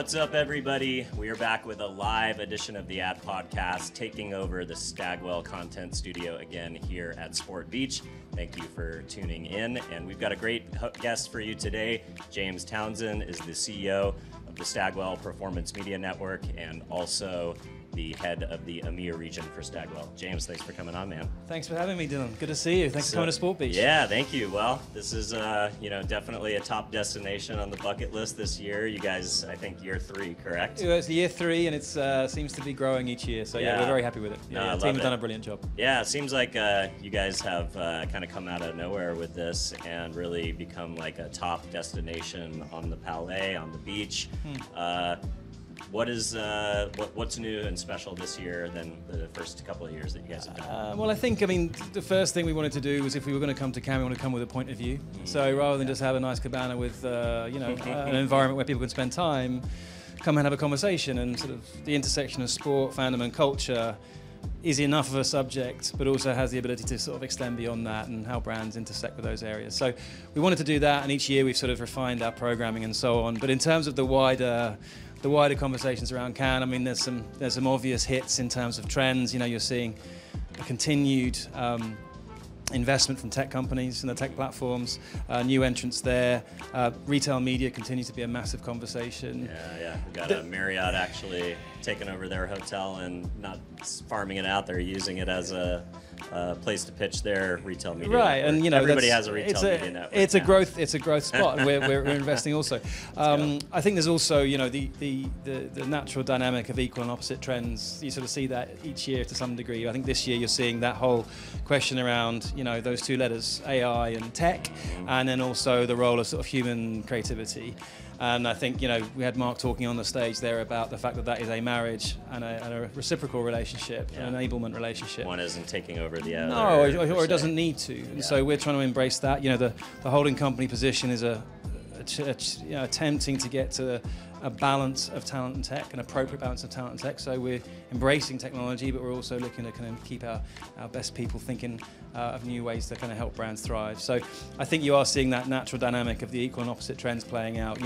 What's up, everybody? We are back with a live edition of the Ad Podcast, taking over the Stagwell Content Studio again here at Sport Beach. Thank you for tuning in, and we've got a great guest for you today. James Townsend is the CEO of the Stagwell Performance Media Network and also the head of the EMEA region for Stagwell. James, thanks for coming on, man. Thanks for having me, Dylan. Good to see you. Thanks for coming to Sport Beach. Yeah, thank you. Well, this is definitely a top destination on the bucket list this year. You guys, I think year 3, correct? It's year 3, and it seems to be growing each year. So yeah, we're very happy with it. The team have done a brilliant job. Yeah, it seems like you guys have kind of come out of nowhere with this and really become like a top destination on the Palais, on the beach. What's new and special this year than the first couple of years that you guys have done? Well, I think, the first thing we wanted to do was if we were going to come to Cannes, we wanted to come with a point of view. So rather than just have a nice cabana with, an environment where people can spend time, come and have a conversation, and sort of the intersection of sport, fandom, and culture is enough of a subject, but also has the ability to sort of extend beyond that and how brands intersect with those areas. So we wanted to do that, and each year we've sort of refined our programming and so on. But in terms of the wider conversations around Cannes, there's some obvious hits in terms of trends. You're seeing a continued investment from tech companies and the tech platforms, new entrants there. Retail media continues to be a massive conversation. Yeah. We've got a Marriott actually taking over their hotel and not farming it out. They're using it as a place to pitch their retail media. Right, network. and everybody has a retail media network. It's a growth spot, and we're investing also. I think there's also the natural dynamic of equal and opposite trends. You sort of see that each year to some degree. I think this year you're seeing that whole question around those two letters, AI and tech, and then also the role of sort of human creativity. And I think, we had Mark talking on the stage there about the fact that is a marriage and a reciprocal relationship, an enablement relationship. One isn't taking over the other. No, or it doesn't need to. And so we're trying to embrace that. The holding company position is attempting to get to a balance of talent and tech, an appropriate balance of talent and tech. So we're embracing technology, but we're also looking to kind of keep our best people thinking of new ways to kind of help brands thrive. So I think you are seeing that natural dynamic of the equal and opposite trends playing out.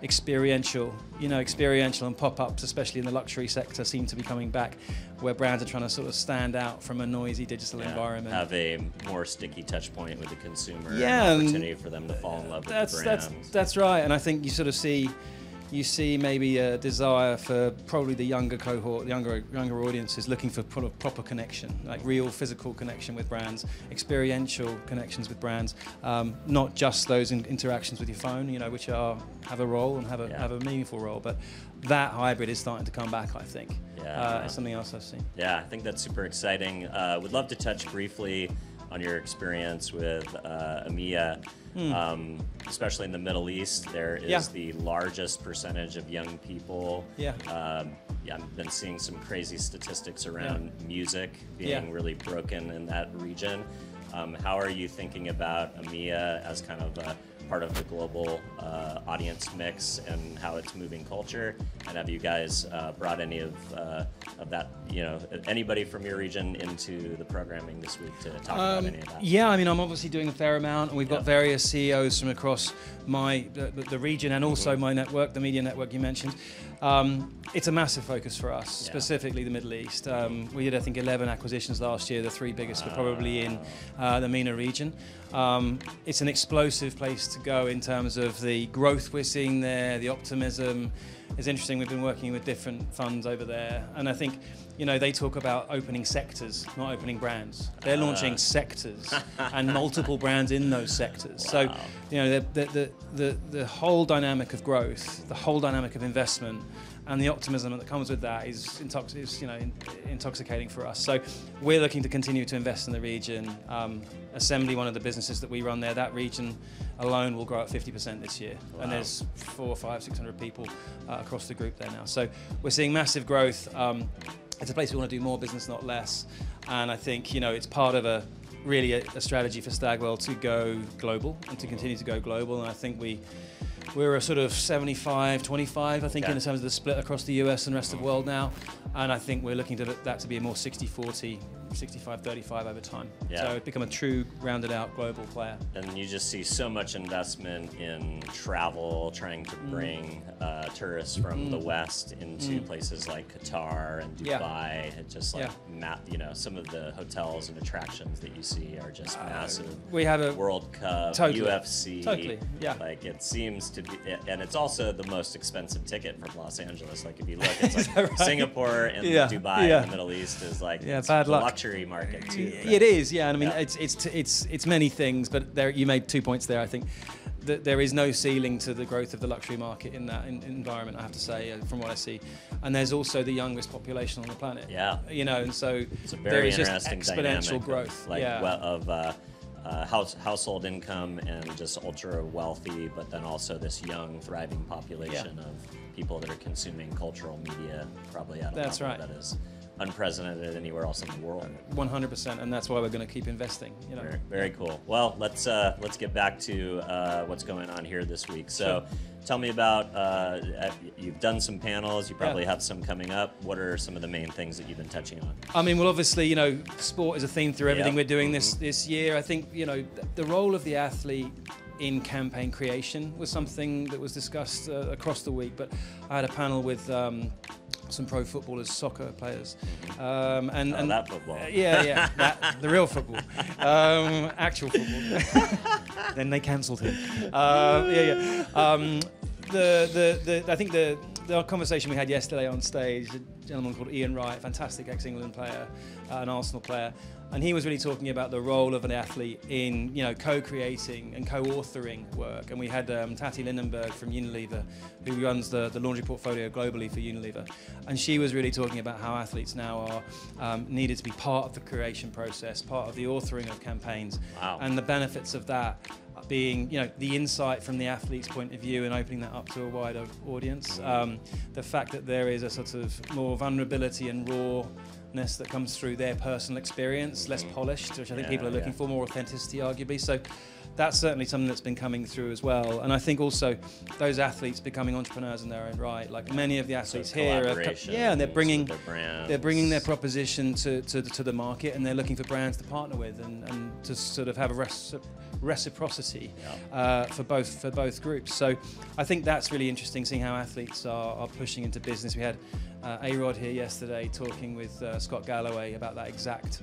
Experiential and pop-ups, especially in the luxury sector, seem to be coming back, where brands are trying to sort of stand out from a noisy digital environment. Have a more sticky touch point with the consumer. Yeah, an opportunity for them to fall in love with the brand. That's right, and I think you sort of see maybe a desire for probably the younger cohort, younger audiences looking for proper connection, like real physical connection with brands, experiential connections with brands, not just those interactions with your phone, which have a role and have a meaningful role. But that hybrid is starting to come back, I think. It's something else I've seen. Yeah, I think that's super exciting. Would love to touch briefly on your experience with EMEA. Especially in the Middle East, there is the largest percentage of young people. I've been seeing some crazy statistics around music being really broken in that region. How are you thinking about EMEA as kind of a part of the global audience mix and how it's moving culture? And have you guys brought any of that, anybody from your region into the programming this week to talk about any of that? Yeah, I'm obviously doing a fair amount, and we've got various CEOs from across the region and also my network, the media network you mentioned. It's a massive focus for us, specifically the Middle East. We did, I think, 11 acquisitions last year. The 3 biggest were probably in the MENA region. It's an explosive place to go in terms of the growth we're seeing there, the optimism. It's interesting, we've been working with different funds over there, and I think, they talk about opening sectors, not opening brands. They're launching sectors and multiple brands in those sectors. Wow. So, the whole dynamic of growth, the whole dynamic of investment, and the optimism that comes with that is intoxicating for us. So we're looking to continue to invest in the region. Assembly, one of the businesses that we run there, that region alone will grow at 50% this year. Wow. And there's 400, 500, 600 people across the group there now. So we're seeing massive growth. It's a place we want to do more business, not less. And I think, it's part of a strategy for Stagwell to go global and to continue to go global. And I think we're a sort of 75-25, I think, in terms of the split across the US and rest of the world now. And I think we're looking to that to be a more 60-40 65-35 over time. Yeah. So it's become a true rounded out global player. And you just see so much investment in travel, trying to bring tourists from the West into places like Qatar and Dubai. It just like, some of the hotels and attractions that you see are just massive. We have a World Cup, totally, UFC. Totally, yeah. Like it seems to be, and it's also the most expensive ticket from Los Angeles. Like if you look, it's like right? Singapore and Dubai in the Middle East is like it's bad the luck. luxury market too. Right? It is, yeah. And I mean, it's many things, but there you made 2 points there. I think that there is no ceiling to the growth of the luxury market in that environment. I have to say, from what I see, and there's also the youngest population on the planet. Yeah, and so it's a very there is just interesting exponential growth. Household income and just ultra wealthy, but then also this young, thriving population of people that are consuming cultural media, probably at a level that is unprecedented anywhere else in the world. 100%, and that's why we're going to keep investing. Very, very cool. Well, let's get back to what's going on here this week. So, tell me about you've done some panels. You probably have some coming up. What are some of the main things that you've been touching on? I mean, well, obviously, sport is a theme through everything we're doing this year. I think the role of the athlete in campaign creation was something that was discussed across the week. But I had a panel with some pro footballers, soccer players, and that football. The real football, actual football. Then they cancelled him. I think the conversation we had yesterday on stage, a gentleman called Ian Wright, fantastic ex-England player, an Arsenal player, and he was really talking about the role of an athlete in co-creating and co-authoring work. And we had Tati Lindenberg from Unilever, who runs the laundry portfolio globally for Unilever, and she was really talking about how athletes now are needed to be part of the creation process, part of the authoring of campaigns, and the benefits of that being, the insight from the athlete's point of view and opening that up to a wider audience. The fact that there is a sort of more vulnerability and rawness that comes through their personal experience, less polished, which I think people are looking for, more authenticity, arguably. So that's certainly something that's been coming through as well. And I think also those athletes becoming entrepreneurs in their own right. Like many of the athletes here, and they're bringing their proposition to the market, and they're looking for brands to partner with and to sort of have a reciprocity for both groups. So I think that's really interesting, seeing how athletes are pushing into business. We had A-Rod here yesterday talking with Scott Galloway about that exact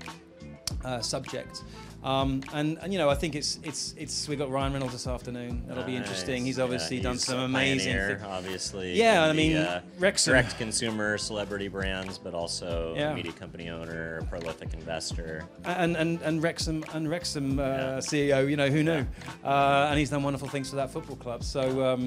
subject. And I think it's we've got Ryan Reynolds this afternoon. That'll be interesting. He's obviously done some amazing things. Obviously. Yeah, I mean, Wrexham. Direct consumer celebrity brands, but also media company owner, prolific investor. And Wrexham CEO, who knew? And he's done wonderful things for that football club. So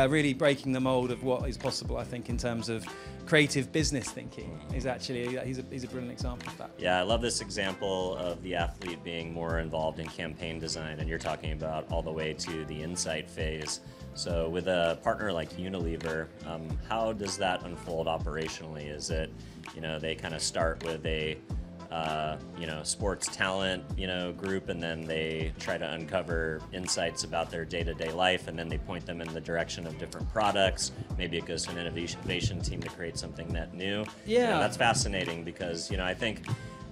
really breaking the mold of what is possible, I think, in terms of creative business thinking is actually he's a brilliant example of that. Yeah, I love this example of the athlete being more involved in campaign design, and you're talking about all the way to the insight phase. So with a partner like Unilever, how does that unfold operationally? Is it, they kind of start with a sports talent, group, and then they try to uncover insights about their day-to-day life, and then they point them in the direction of different products. Maybe it goes to an innovation team to create something that new. Yeah, that's fascinating because, I think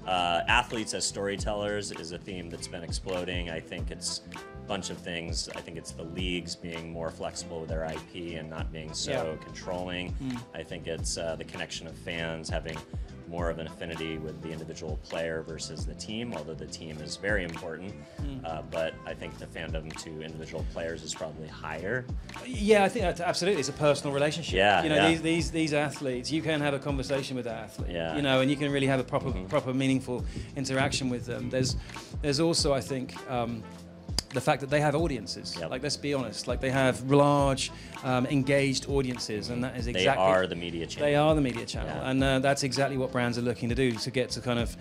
athletes as storytellers is a theme that's been exploding. I think it's a bunch of things. I think it's the leagues being more flexible with their IP and not being so controlling. I think it's the connection of fans having more of an affinity with the individual player versus the team, although the team is very important. But I think the fandom to individual players is probably higher. Yeah, I think that's absolutely. It's a personal relationship. Yeah, These athletes, you can have a conversation with that athlete. Yeah. And you can really have a proper meaningful interaction with them. There's also, I think, the fact that they have audiences. Like, let's be honest, like they have large, engaged audiences, and that is exactly... They are the media channel. They are the media channel, and that's exactly what brands are looking to do, to get to kind of,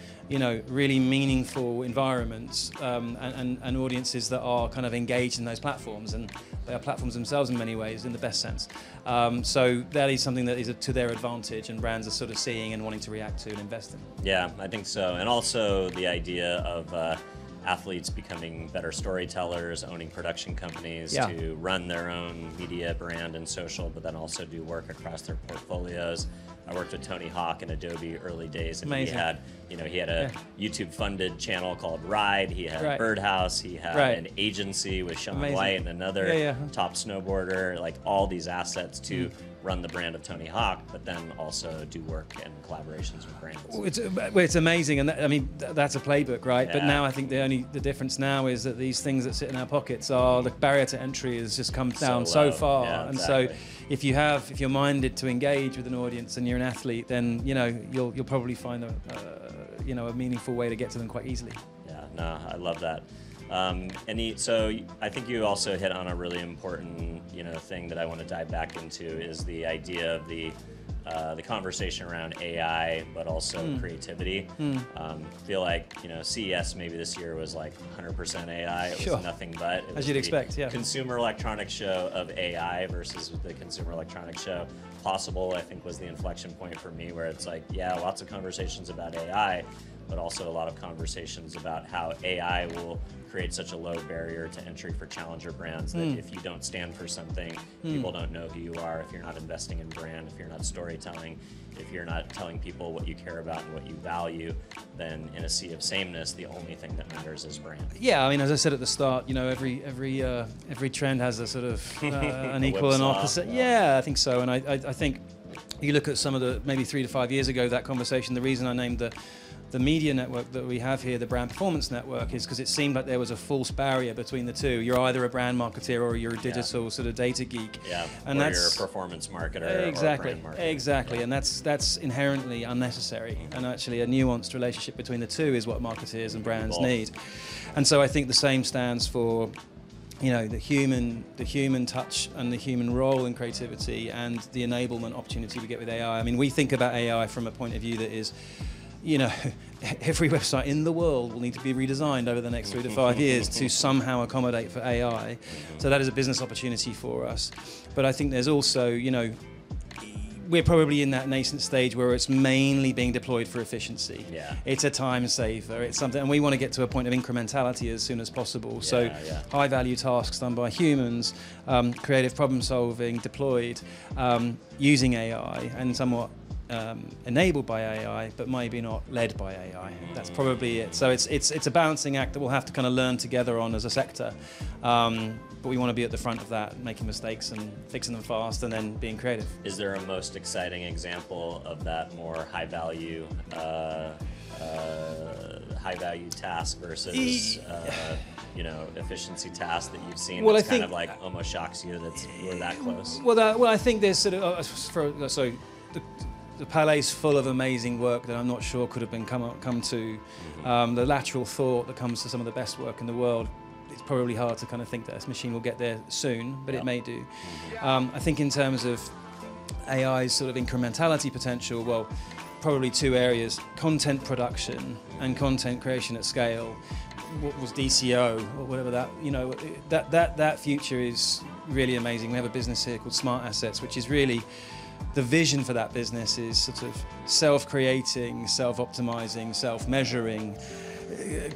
really meaningful environments and audiences that are kind of engaged in those platforms, and they are platforms themselves in many ways, in the best sense. So that is something that is to their advantage, and brands are sort of seeing and wanting to react to and invest in. Yeah, I think so. And also the idea of athletes becoming better storytellers, owning production companies to run their own media brand and social, but then also do work across their portfolios. I worked with Tony Hawk in Adobe early days, and Amazing. he had a YouTube-funded channel called Ride. He had Birdhouse. He had an agency with Sean White and another top snowboarder. Like all these assets to run the brand of Tony Hawk, but then also do work and collaborations with brands. It's amazing, and that's a playbook, right? Yeah. But now I think the difference now is that these things that sit in our pockets are the barrier to entry has just come down so far, and so if you're minded to engage with an audience and you're an athlete, then you'll probably find a meaningful way to get to them quite easily. Yeah, no, I love that. So I think you also hit on a really important, thing that I want to dive back into is the idea of the conversation around AI, but also creativity. Feel like CES maybe this year was like 100% AI. It was nothing but. It was as you'd expect. Yeah. Consumer electronics show of AI versus the consumer electronics show. Possible, I think, was the inflection point for me, where it's like, lots of conversations about AI, but also a lot of conversations about how AI will create such a low barrier to entry for challenger brands that if you don't stand for something, people don't know who you are. If you're not investing in brand, if you're not storytelling, if you're not telling people what you care about and what you value, then in a sea of sameness, the only thing that matters is brand. Yeah, I mean, as I said at the start, every trend has a sort of an equal and opposite. Yeah, I think so, and I think you look at some of the maybe 3 to 5 years ago that conversation. The reason I named the media network that we have here, the Brand Performance Network, is because it seemed like there was a false barrier between the two. You're either a brand marketer or you're a digital sort of data geek. Yeah, and you're a performance marketer exactly, or a brand marketer. Exactly, and that's inherently unnecessary. And actually a nuanced relationship between the two is what marketers and brands need. And so I think the same stands for the human touch and the human role in creativity and the enablement opportunity we get with AI. I mean, we think about AI from a point of view that is, every website in the world will need to be redesigned over the next 3 to 5 years to somehow accommodate for AI. So that is a business opportunity for us. But I think there's also, we're probably in that nascent stage where it's mainly being deployed for efficiency. Yeah. It's a time saver. It's something, and we want to get to a point of incrementality as soon as possible. So high value tasks done by humans, creative problem solving deployed, using AI and somewhat enabled by AI, but maybe not led by AI. That's probably it. So it's a balancing act that we'll have to kind of learn together on as a sector. But we want to be at the front of that, making mistakes and fixing them fast, and then being creative. Is there a most exciting example of that more high value task versus efficiency task that you've seen? Well, that's kind of like almost shocks you that we're that close. Well, I think there's sort of the palace full of amazing work that I'm not sure could have been come to. The lateral thought that comes to some of the best work in the world. It's probably hard to kind of think that this machine will get there soon, but it may do. I think in terms of AI's sort of incrementality potential, well, probably 2 areas: content production and content creation at scale. What was DCO or whatever that future is really amazing. We have a business here called Smart Assets, which is really the vision for that business is sort of self-creating, self-optimizing, self-measuring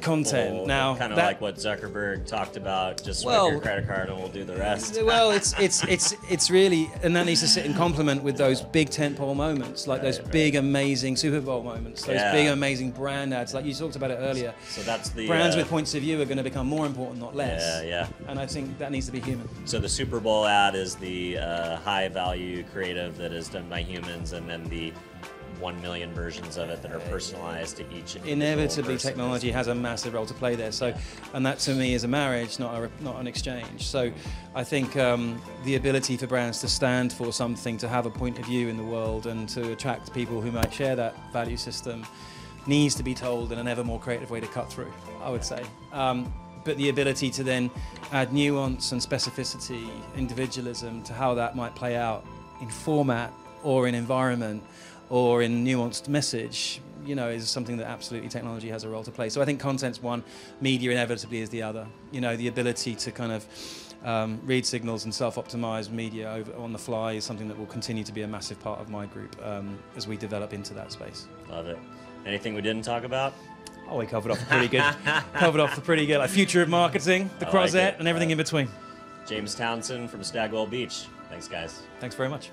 content. Now, kind of like what Zuckerberg talked about, just swipe your credit card and we'll do the rest. Well, it's really, and that needs to sit in complement with those big tentpole moments, like those big amazing Super Bowl moments, those big amazing brand ads, like you talked about it earlier. So that's the brands with points of view are going to become more important, not less. Yeah. And I think that needs to be human. So the Super Bowl ad is the high value creative that is done by humans, and then the 1 million versions of it that are personalized to each individual inevitably person. Technology has a massive role to play there. So, and that to me is a marriage, not an exchange. So I think the ability for brands to stand for something, to have a point of view in the world, and to attract people who might share that value system needs to be told in an ever more creative way to cut through, I would say. But the ability to then add nuance and specificity, individualism to how that might play out in format or in environment or in nuanced message, is something that absolutely technology has a role to play. So I think content's one, media inevitably is the other. The ability to kind of read signals and self-optimize media on the fly is something that will continue to be a massive part of my group as we develop into that space. Love it. Anything we didn't talk about? Oh, we covered off pretty good. Like future of marketing, the Crozet, and everything in between. James Townsend from Stagwell Beach. Thanks, guys. Thanks very much.